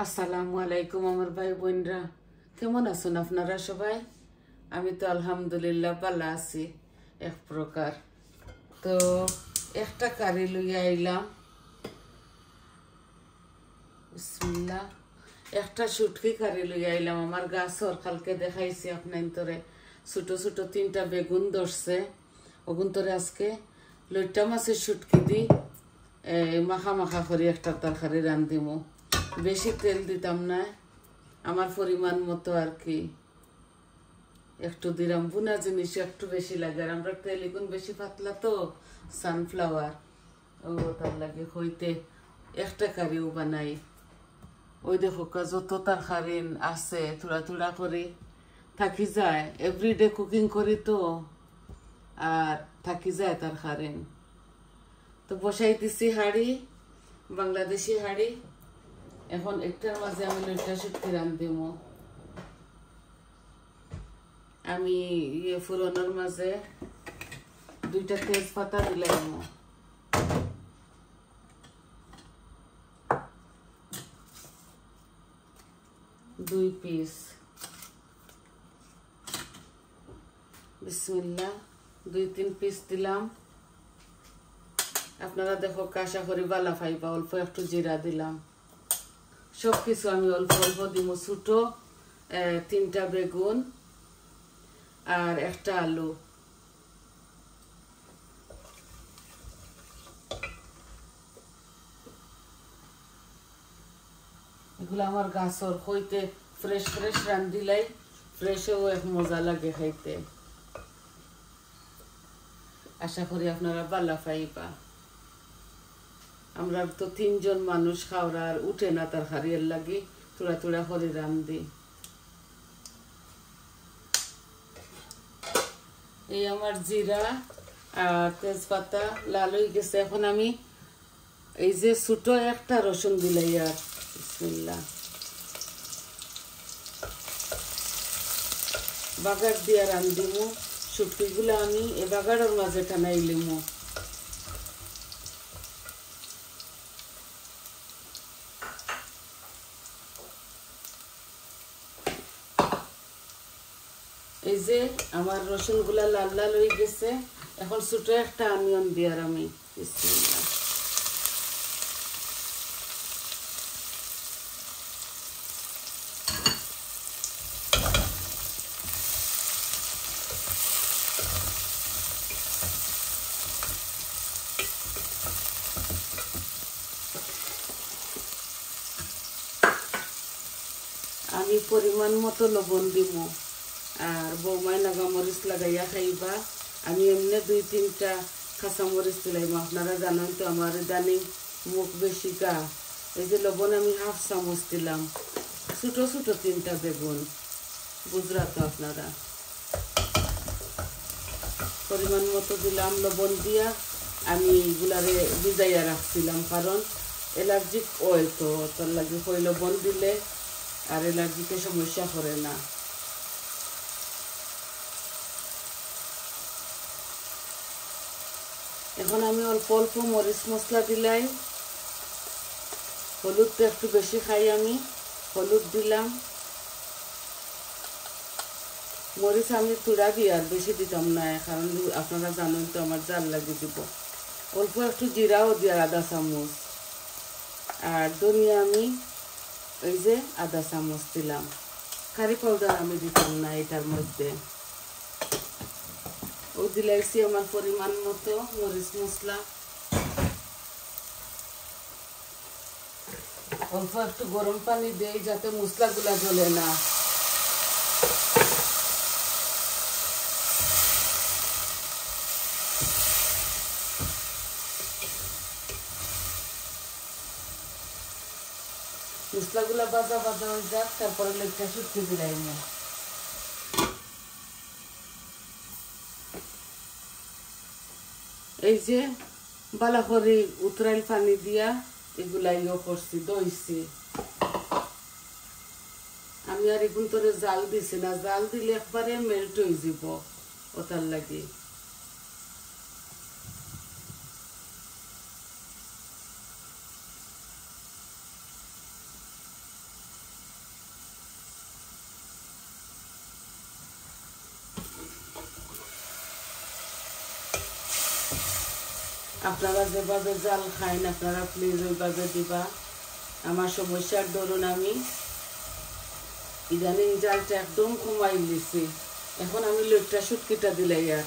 আসসালামু আলাইকুম আমার ভাই বোনরা, কেমন আছেন আপনারা সবাই? আমি তো আলহামদুলিল্লাহ ভালো আছি এক প্রকার। তো একটা কারি লইয়া আইলাম, বিসমিল্লাহ। একটা শুটকি কারি লইয়া আইলাম। আমার গাছর কালকে দেখাইছি আপনার তোরে ছোট ছোট 3টা বেগুন ধরছে, ওগুন তোরে আজকে লইটা মাছের শুটকি দি মাখা মাখা করে একটা তরকারি রান্ধিমু। বেশি তেল দিতাম না, আমার পরিমাণ মতো আর কি একটু দিলাম। বুনা জিনিস একটু বেশি লাগে, আর আমরা তেল এখন বেশি পাতলা তো সানফ্লাওয়ার, ও তার লাগে হইতে একটা কারিও বানাই। ওই দেখো যত তরকারি আছে থোড়া থোড়া করে থাকি যায়, এভরিডে কুকিং করি তো আর থাকি যায় তরকারি। তো বসাই দিছি হাঁড়ি, বাংলাদেশি হাঁড়ি। এখন একটার মাঝে আমি লইটা শুটকি রান্ধিমু। আমি ফুরনের মাঝে 2টা তেজপাতা দিলাম, 2 পিস, বিসমিল্লাহ। 2-3 পিস দিলাম। আপনারা দেখো কাঁচা করি বালা ফাইবা। অল্প একটু জিরা দিলাম। সব কিছু আমি অল্প অল্প দিব। ছোট 3টা বেগুন আর একটা আলু। এগুলো আমার গাছর হইতে ফ্রেশ ফ্রেশ রান্ধিলাই ফ্রেশও এক মজা লাগে খাইতে। আশা করি আপনারা বালা পাইবা। আমরা তো 3 জন মানুষ খাওয়ার আর উঠে না তরকারির লাগি থোড়া থোড়া করে রান্ধি। এই আমার জিরা আর তেজপাতা লাল হয়ে গেছে। এখন আমি এই যে ছোট একটা রসুন দিলাই, আর বিসমিল্লাহ বাগার দিয়া রান্ধিমু। শুটকিগুলো আমি এ বাগারের মাঝে টানাইলিমু। এই যে আমার রসুনগুলা লাল লাল হয়ে গেছে। এখন ছোট একটা অনিয়ন দিয়ার আমি, বিসমিল্লাহ। আমি পরিমাণ মতো লবণ দিব। আর বৌমায় লাগা মরিচ লাগাইয়া খাইবা। আমি এমনি 2-3টা কাঁচা মরিচ দিলাম। আপনারা জানেন তো আমার ইদানিং মুখ বেশি গা। এই যে লবণ আমি 1/2 চামচ দিলাম। ছোট ছোট 3টা বেগুন, বুঝরা তো আপনারা। পরিমাণ মতো দিলাম লবণ দিয়া। আমি এগুলারে ভিজাইয়া রাখছিলাম, কারণ অ্যালার্জিক হয় তো তার লাগে কই লবণ দিলে আর অ্যালার্জিতে সমস্যা করে না। এখন আমি অল্প অল্প মরিচ মশলা দিলাই। হলুদ তো একটু বেশি খাই আমি, হলুদ দিলাম। মরিচ আমি তুড়া দিই, আর বেশি দিতাম না, কারণ আপনারা জানেন তো আমার জাল লাগে দিব। অল্প একটু জিরাও দিয়ে 1/2 চামচ। আর ধনিয়া আমি এই যে 1/2 চামচ দিলাম। কারি পাউডার আমি দিতাম না এটার মধ্যে। ও দিলাইছি আমার পরিমাণ মতো মরিচ মশলা। অল্প একটু গরম পানি দেই যাতে মশলাগুলা জ্বলে না। মশলাগুলা ভাজা ভাজা হয়ে যাক, তারপরে লেগটা শুটকি দিলাই। এই যে বালা করে উতরাইল পানি দিয়া এগুলা করছি, দইছি। আমি আর এখন তোরে জাল দিছি না, জাল দিলে একবারে মেল্ট হয়ে যাব, ওটার লাগে। আপনারা যেভাবে জাল খাইন আপনারা প্লিজ ওইভাবে দিবা। আমার সমস্যার ধরুন আমি ইদানিং জালটা একদম কমাই দিছি। এখন আমি লইট্টা শুটকিটা দিলাই আর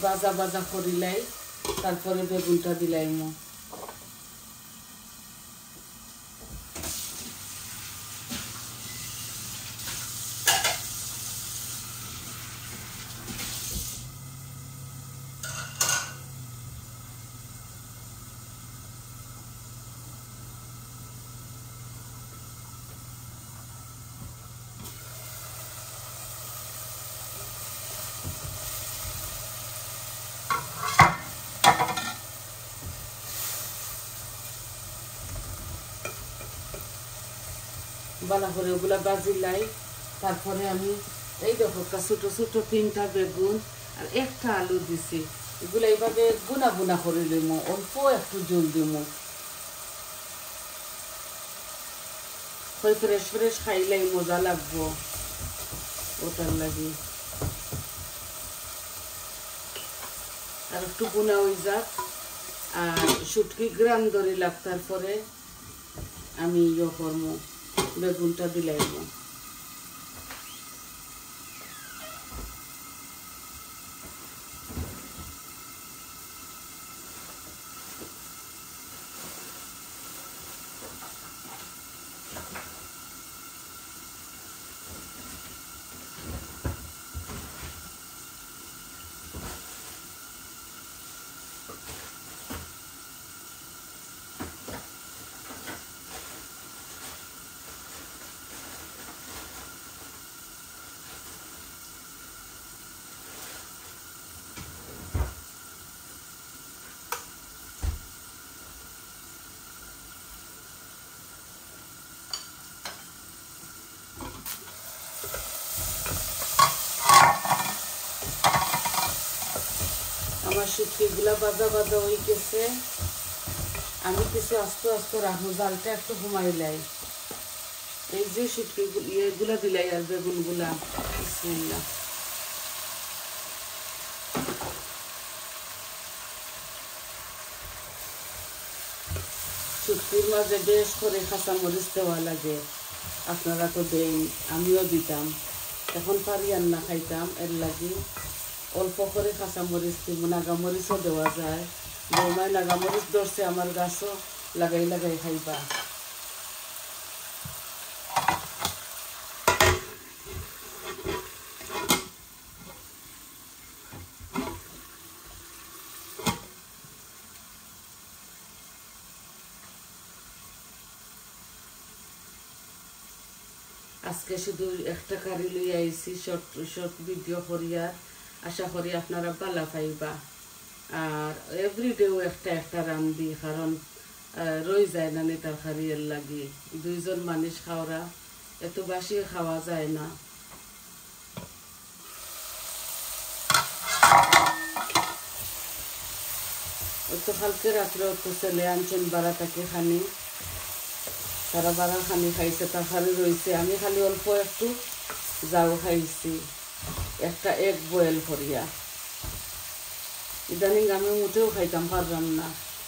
বাজা বাজা করিলাই, তারপরে বেগুনটা দিলাই মো। বালা করে ওগুলা বাজিলাই, তারপরে আমি এই দেখো একটা ছোটো ছোটো 3টা বেগুন আর একটা আলু দিছি। এগুলো এইভাবে বুনা বুনা করে দিমো, অল্প একটু জল দিমো। ওই ফ্রেশ ফ্রেশ খাইলেই মজা লাগবো, ওটার লাগি। আর একটু বুনা হয়ে যাক আর শুটকি গ্রাম ধরে লাগ, তারপরে আমি ইয়ে করবো, বেগুনটা দিলাইব। আমার শুটকিগুলা বাজা বাজা হয়ে গেছে। আমি কিছু আস্তে আস্তে রাখবো, জালটা একটু ঘুমাইলাই। এই যে শুটকি ইয়েগুলা দিলাই আর বেগুনগুলা, বিসমিল্লাহ। শুটকির মাঝে বেশ করে কাঁচা মরিচ দেওয়া লাগে, আপনারা তো দেন, আমিও দিতাম। এখন পারি আর না খাইতাম, এর লাগি অল্প করে কাঁচামরিচ দিব। নাগামরিচও দেওয়া যায়, বৌমায় নাগামরিচ ধরছে আমার গাছও, লাগাই লাগাই খাইবা। আজকে শুধু একটা কারি লই আইছি, শর্ট ভিডিও করিয়া। আশা করি আপনারা ভালো পাইবা। আর এভরিডেও একটা একটা রান্ধি, কারণ রই যায় না তরকারি এর লাগি। 2জন মানুষ খাওয়া, এত বাসি খাওয়া যায় না। ওই তো কালকে রাত্রে তো ছেলে আনছেন বাড়া থেকে খানি, তারা বাড়া খানি খাইছে, তরকারি রয়েছে। আমি খালি অল্প একটু যাও খাইছি, একটা এগ বয়েল করিয়া। ইদানিং আমি মুঠেও খাইতাম পারলাম না,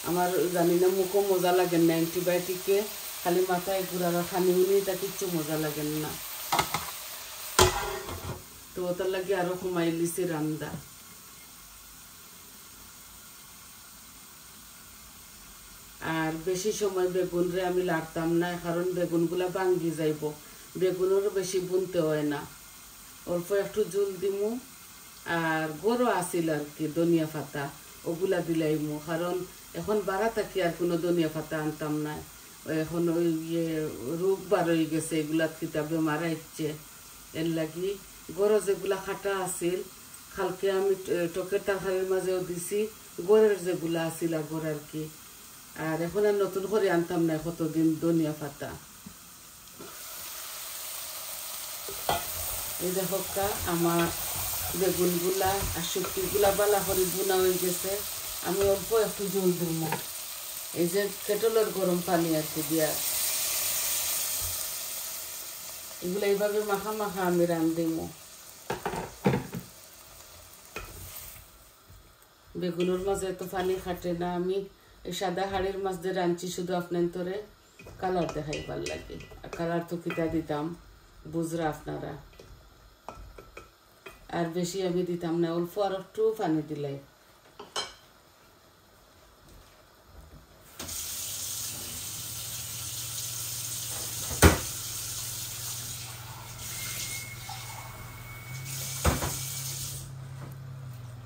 আমার জানি না মুখও মজা লাগেন না অ্যান্টিবায়োটিকে, খালি মাথায় ঘুরারা খানি উনি, তা কিচ্ছু মজা লাগেন না। তো ওটার লাগে আরো কমাই লিছি রান্দা। আর বেশি সময় বেগুনরে আমি লাড়তাম না, কারণ বেগুনগুলা ভাঙ্গি যাইব, বেগুনেরও বেশি বুনতে হয় না। অল্প একটু জল দিমু, আর গরো আসিল আর কি ধনিয়া পাতা, ওগুলা দিলাইমু। কারণ এখন বাড়া থাকি আর কোনো ধনিয়া পাতা আনতাম না, এখন ওই রোগ বার হয়ে গেছে, এগুলা কিতা বেমার আইচ্ছে। এর লাগি গরো যেগুলা খাটা আসিল, কালকে আমি টকের তরকারির মাঝেও দিছি, গড়ের যেগুলা আসিল আগর আর কি। আর এখন আর নতুন করে আনতাম না কতদিন ধনিয়া পাতা। এই দেখো আমার বেগুনগুলা আর শুটকিগুলা বালা করে বুনা হয়ে গেছে। আমি অল্প একটু জল দিব, এই যে কেটলের গরম পানি আর কি দিয়া। এগুলো এইভাবে মাখা মাখা আমি রান্ধিমু। বেগুনের মাঝে এত পানি খাটে না, আমি এই সাদা হাড়ের মাছ দিয়ে রাঁধছি শুধু আপনার তোরে কালার দেখাই ভাল লাগে। আর কালার তো কিতা দিতাম বুঝরা আপনারা, আর বেশি আমি দিতাম না, অল্প আর একটু পানি দিলে।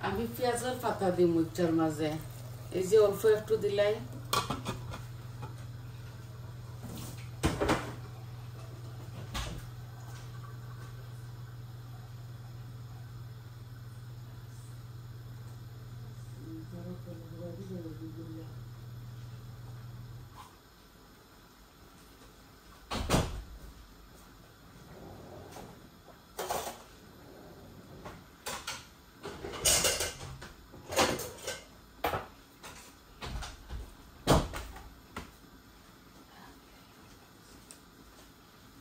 আমি পেঁয়াজের পাতা দিই মুচার মাঝে, এই যে অল্প একটু দিলাই।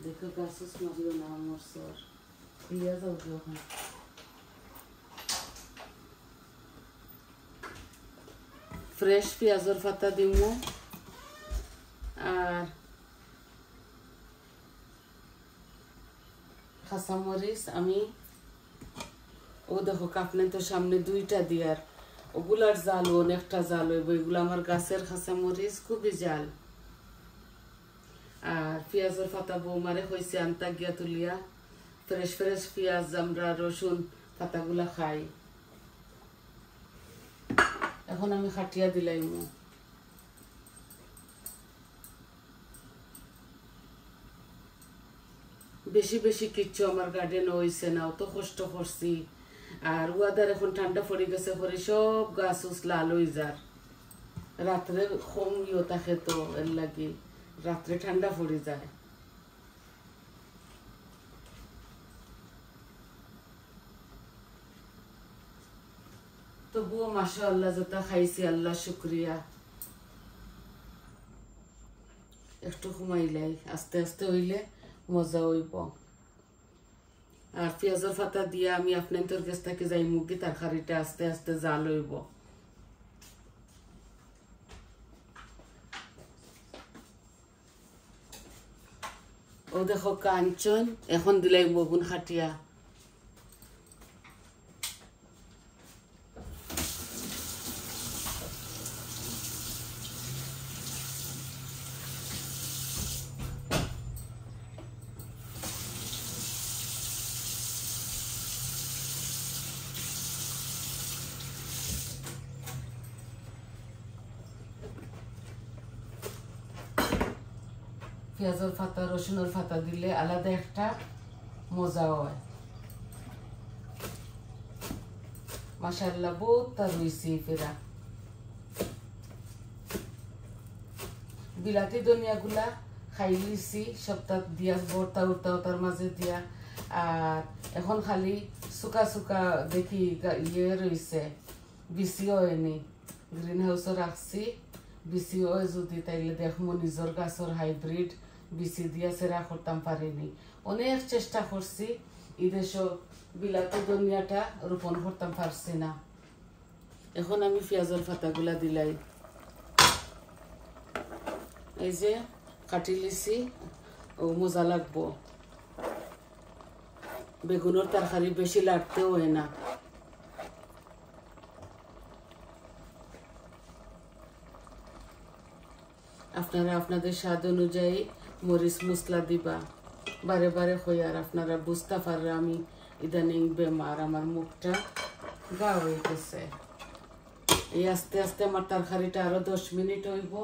দেখো গাছ মারিও না আমার সর, দিয়ে যাও ওখানে। ফ্রেশ পেঁয়াজের পাতা দিমু, আর কাঁচামরিচ আমি ও দেখো কাপনে তো সামনে দুইটা দিয়ার, ওগুলার জাল অনেকটা জাল হইব, এগুলো আমার গাছের কাঁচামরিচ খুবই জাল। আর পেঁয়াজের পাতা বৌমারে হয়েছে আনতা গিয়া তুলিয়া, ফ্রেশ ফ্রেশ পেঁয়াজ আমরা রসুন পাতাগুলা খাই। এখন আমি খাটিয়া দিলাইমু। বেশি বেশি কিচ্ছু আমার গার্ডেন হয়েছে না, অত কষ্ট করছি। আর ওয়াদার এখন ঠান্ডা পড়ে গেছে, পরে সব গাছ লাল হয়ে যার, রাত্রে কম ইয়ে থাকে তো এর লাগে রাত্রে ঠান্ডা পড়ে যায়। তবুও মাশাআল্লাহ যেটা খাইছি আল্লাহ শুক্রিয়া। একটু ঘুমাইলাই, আস্তে আস্তে হইলে মজা হইব। আর পেঁয়াজের পাতা দিয়ে আমি আপনার তোর কাছ থেকে যাই মুরগি তরকারিটা আস্তে আস্তে জাল হইব। ও দেখো কাঞ্চন এখন দিলাই বগুন খাটিয়া। পেঁয়াজের পাতা রসুনের পাতা দিলে আলাদা একটা মজা হয়। মাশাআল্লাহ বহুত রুইছি ফেরা। বিলাতি ধনিয়া গুলা খাই লিছি সপ্তাহ দিয়া ভর্তা উর্তা ওটার মাঝে দিয়া। আর এখন খালি শুকা শুকা দেখি ইয়ে রয়েছে, বিচিও হয়নি, গ্রিন হাউসও রাখছি, বিচিও যদি তাইলে দেখবো নিজের গাছের হাইব্রিড বিচি দিয়া সেরা করতাম পারিনি। অনেক চেষ্টা করছি, ইদেশ বিলাতি ধনিয়াটা রোপণ করতাম পারছি না। এখন আমি পেঁয়াজের পাতাগুলা দিলাই, এই যে কাটি লিছি, ও মজা লাগবো। বেগুনের তরকারি বেশি লাগতেও হয় না। আপনারা আপনাদের স্বাদ অনুযায়ী মরিচ মশলা দিবা। বারে বারে হই আর আপনারা বুঝতে পারে আমি ইদানিং বেমার, আমার মুখটা গা হয়ে গেছে। এই আস্তে আস্তে আমার তরকারিটা আরো 10 মিনিট হইব।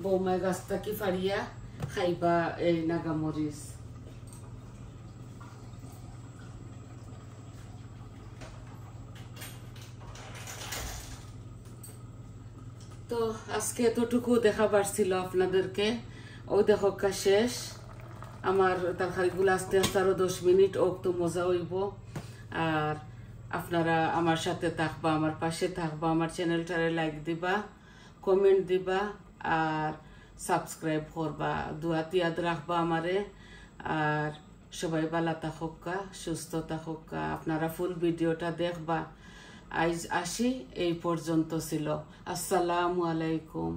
বৌমায় গাছটা কি ফাড়িয়া খাইবা এই নাগামরিচ। তো আজকে এতটুকু দেখাবার ছিল আপনাদেরকে। ও দেখা শেষ, আমার তরকারিগুলো আস্তে আস্তে আরো 10 মিনিট ওক তো মজা হইব। আর আপনারা আমার সাথে থাকবা, আমার পাশে থাকবা, আমার চ্যানেলটারে লাইক দিবা, কমেন্ট দিবা আর সাবস্ক্রাইব করবা, দুয়াত ইয়াদ রাখবা আমারে। আর সবাই ভালো থাকুকা, সুস্থ থাকুকা, আপনারা ফুল ভিডিওটা দেখবা। আজ আসি, এই পর্যন্ত ছিল। আসসালামু আলাইকুম।